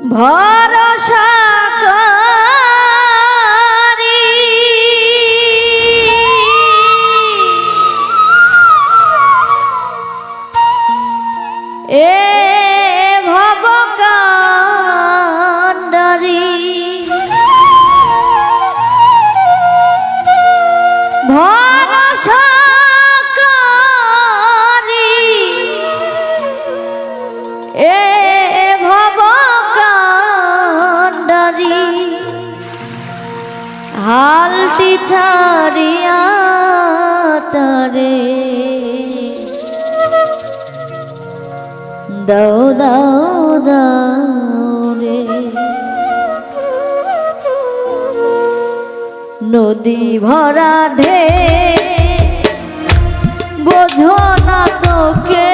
ভরসা করি এ ভবকান্ডারি ভরসা করি এ হালটি ছাড়িয়া তারে দাও দাও দাও রে নদী ভরা ঢে বোঝো না তোকে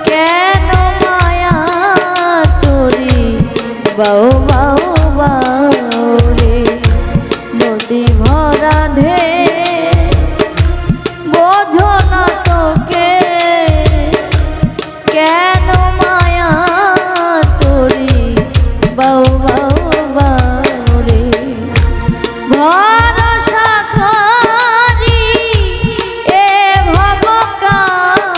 কেন মায়া তোরি বাউ বাউ বাউ রে নদী ভরা ঢে বোঝো না তোকে কেন মায়া তোরি বাউ বাউ বাউ রে ভরসা করি এ ভবকান্ডারি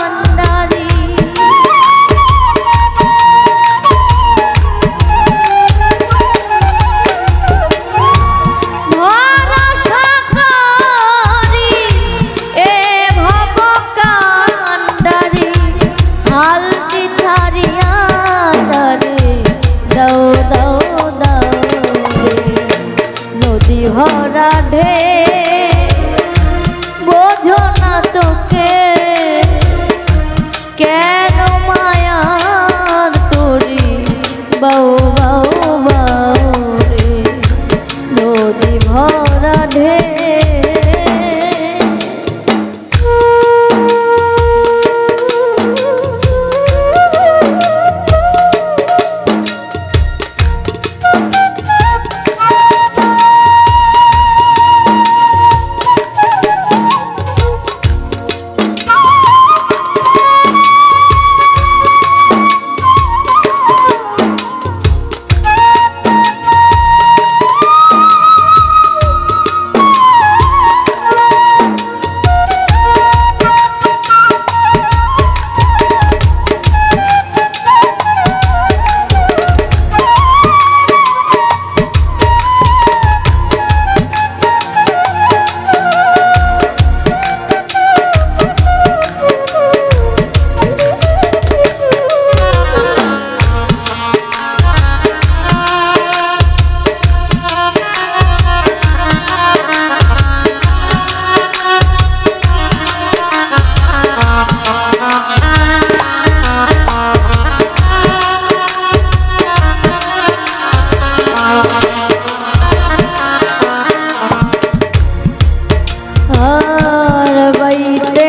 ভরসা করি এ ভবকান্ডারি হালটি ছাড়িয়া তারে দাও দাও দাও নদী ভরা ঢে বোঝো না তোকে কেন মায়ার তোরি বাউ বাউ বাউ রে নদী ভরা ঢে বাইতে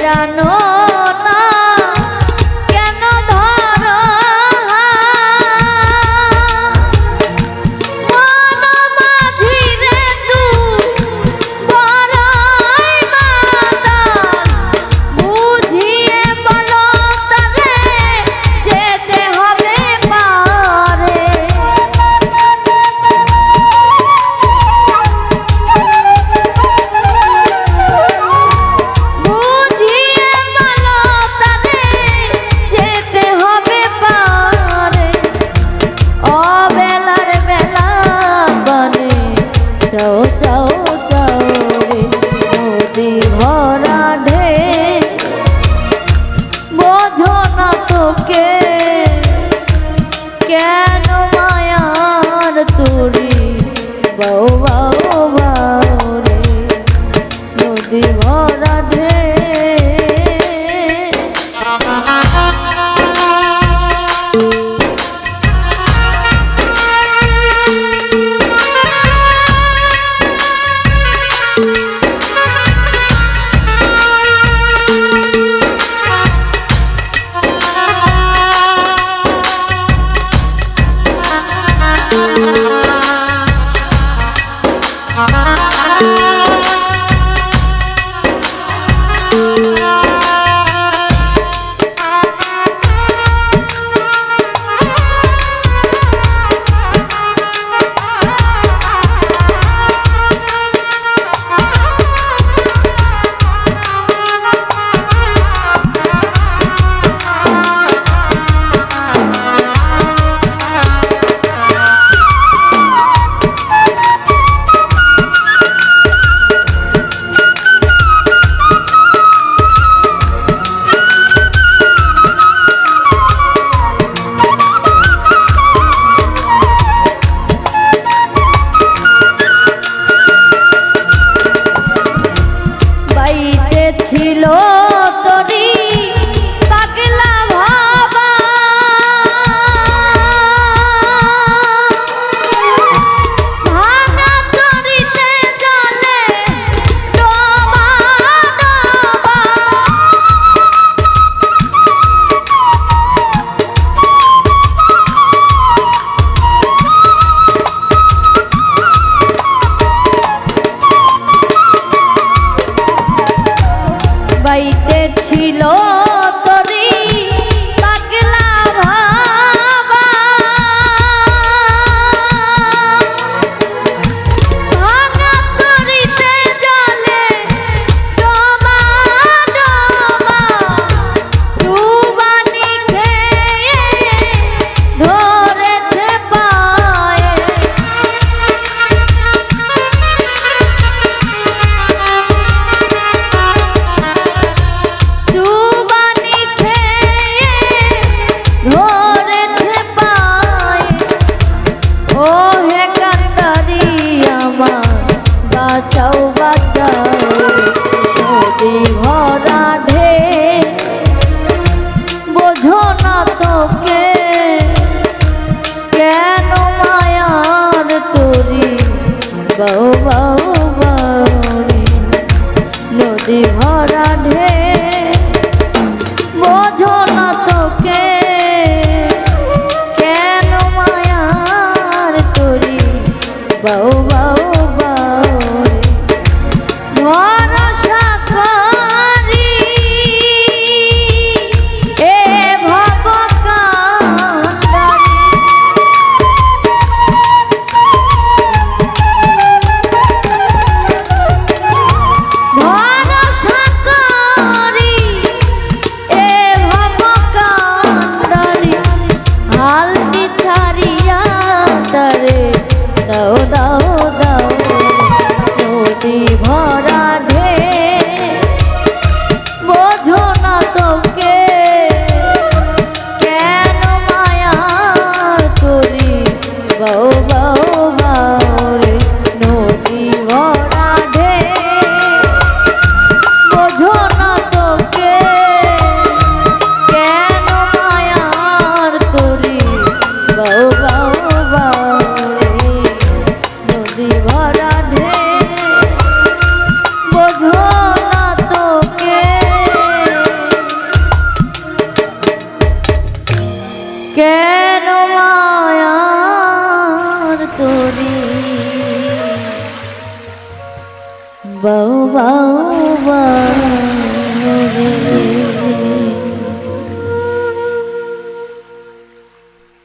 জানো না কেন ধরো মন মাঝি রে তুই বড়ই মাতাল বুঝিয়ে বলো তারে যেতে হবে পারে চাও চাও চাও রে নদী ভরা ঢে বোঝো না তোকে কেন মায়ার তোরি বাউ বাউ বাউ রে নদী ভরা ঢে বাউ বাউ বাউ রে নদী ভরা ঢেউ বোঝো না তোকে কেন মায়ার করি বাউ বাউ বাউ রে ভরসা করি এ ভবকান্ডারি ভরসা করি এ ভবকান্ডারি হালটি ছাড়িয়া তারে দাও দাও দাও নদী ভরা ঢেউ বোঝো না তোকে কেন মায়ার করি বাউ বাউ বাউ রে নদী ভরা ঢেউ বোঝো না তোকে কেন মায়ার করি বাউ বাউ বাউ রে নদী ভরা ঢেউ বোঝো না তোকে কেন মায়ার তোরি বাউ বাউ বাউ রে